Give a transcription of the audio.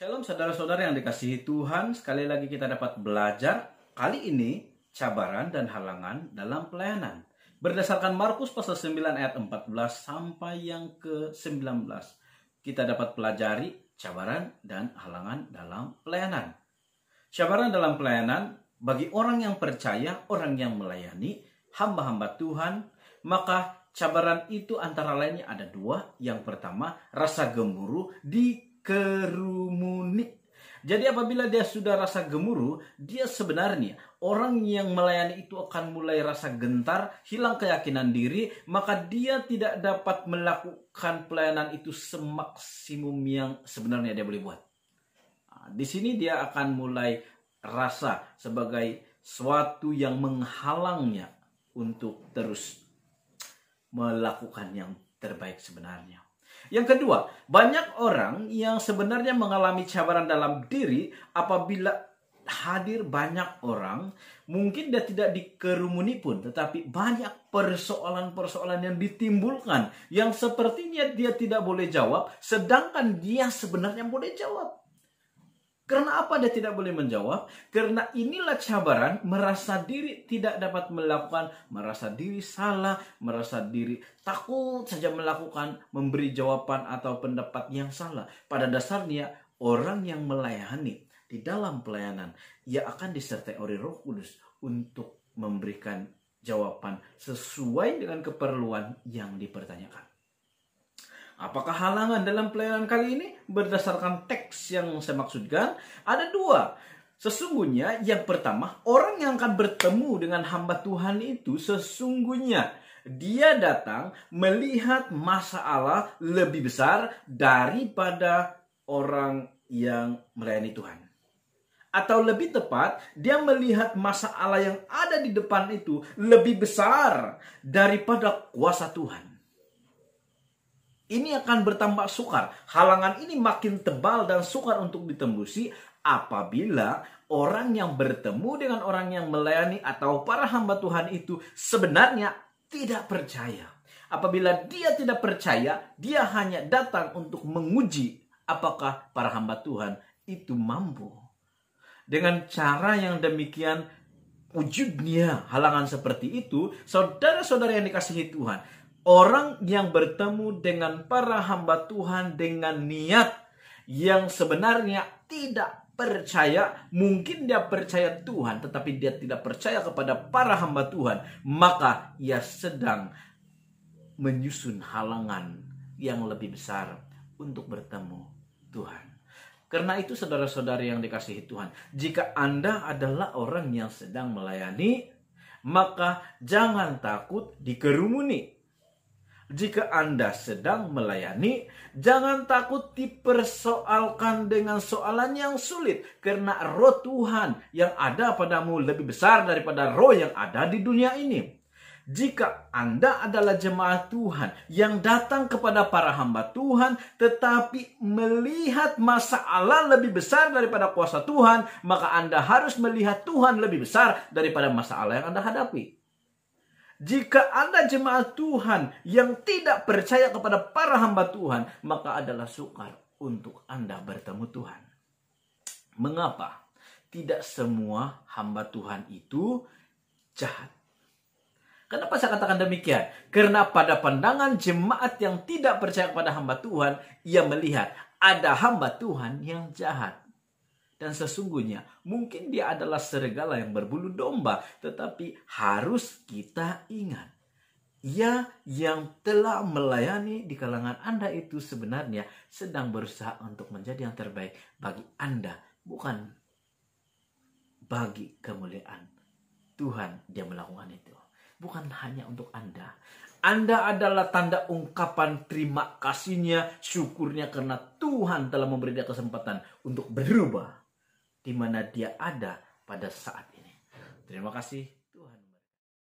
Shalom saudara-saudara yang dikasihi Tuhan, sekali lagi kita dapat belajar kali ini cabaran dan halangan dalam pelayanan. Berdasarkan Markus pasal 9 ayat 14 sampai yang ke-19. Kita dapat pelajari cabaran dan halangan dalam pelayanan. Cabaran dalam pelayanan bagi orang yang percaya, orang yang melayani, hamba-hamba Tuhan, maka cabaran itu antara lainnya ada dua. Yang pertama, rasa gemuruh dikerumuni. Jadi apabila dia sudah rasa gemuruh, dia sebenarnya orang yang melayani itu akan mulai rasa gentar, hilang keyakinan diri, maka dia tidak dapat melakukan pelayanan itu semaksimum yang sebenarnya dia boleh buat. Di sini dia akan mulai rasa sebagai suatu yang menghalangnya untuk terus melakukan yang terbaik sebenarnya. Yang kedua, banyak orang yang sebenarnya mengalami cabaran dalam diri apabila hadir banyak orang. Mungkin dia tidak dikerumuni pun, tetapi banyak persoalan-persoalan yang ditimbulkan yang sepertinya dia tidak boleh jawab, sedangkan dia sebenarnya boleh jawab. Karena apa dia tidak boleh menjawab? Karena inilah cabaran, merasa diri tidak dapat melakukan, merasa diri salah, merasa diri takut saja melakukan, memberi jawaban atau pendapat yang salah. Pada dasarnya orang yang melayani di dalam pelayanan, ia akan disertai oleh Roh Kudus untuk memberikan jawaban sesuai dengan keperluan yang dipertanyakan. Apakah halangan dalam pelayanan kali ini? Berdasarkan teks yang saya maksudkan, ada dua. Sesungguhnya yang pertama, orang yang akan bertemu dengan hamba Tuhan itu sesungguhnya dia datang melihat masalah lebih besar daripada orang yang melayani Tuhan. Atau lebih tepat, dia melihat masalah yang ada di depan itu lebih besar daripada kuasa Tuhan. Ini akan bertambah sukar. Halangan ini makin tebal dan sukar untuk ditembusi apabila orang yang bertemu dengan orang yang melayani atau para hamba Tuhan itu sebenarnya tidak percaya. Apabila dia tidak percaya, dia hanya datang untuk menguji apakah para hamba Tuhan itu mampu. Dengan cara yang demikian, wujudnya halangan seperti itu, saudara-saudara yang dikasihi Tuhan, orang yang bertemu dengan para hamba Tuhan dengan niat yang sebenarnya tidak percaya, mungkin dia percaya Tuhan tetapi dia tidak percaya kepada para hamba Tuhan, maka ia sedang menyusun halangan yang lebih besar untuk bertemu Tuhan. Karena itu saudara-saudari yang dikasihi Tuhan, jika Anda adalah orang yang sedang melayani, maka jangan takut dikerumuni. Jika Anda sedang melayani, jangan takut dipersoalkan dengan soalan yang sulit. Karena roh Tuhan yang ada padamu lebih besar daripada roh yang ada di dunia ini. Jika Anda adalah jemaat Tuhan yang datang kepada para hamba Tuhan, tetapi melihat masalah lebih besar daripada kuasa Tuhan, maka Anda harus melihat Tuhan lebih besar daripada masalah yang Anda hadapi. Jika Anda jemaat Tuhan yang tidak percaya kepada para hamba Tuhan, maka adalah sukar untuk Anda bertemu Tuhan. Mengapa? Tidak semua hamba Tuhan itu jahat. Kenapa saya katakan demikian? Karena pada pandangan jemaat yang tidak percaya kepada hamba Tuhan, ia melihat ada hamba Tuhan yang jahat. Dan sesungguhnya mungkin dia adalah serigala yang berbulu domba. Tetapi harus kita ingat, ia yang telah melayani di kalangan Anda itu sebenarnya sedang berusaha untuk menjadi yang terbaik bagi Anda. Bukan bagi kemuliaan Tuhan dia melakukan itu. Bukan hanya untuk Anda. Anda adalah tanda ungkapan terima kasihnya, syukurnya karena Tuhan telah memberi dia kesempatan untuk berubah di mana dia ada pada saat ini. Terima kasih.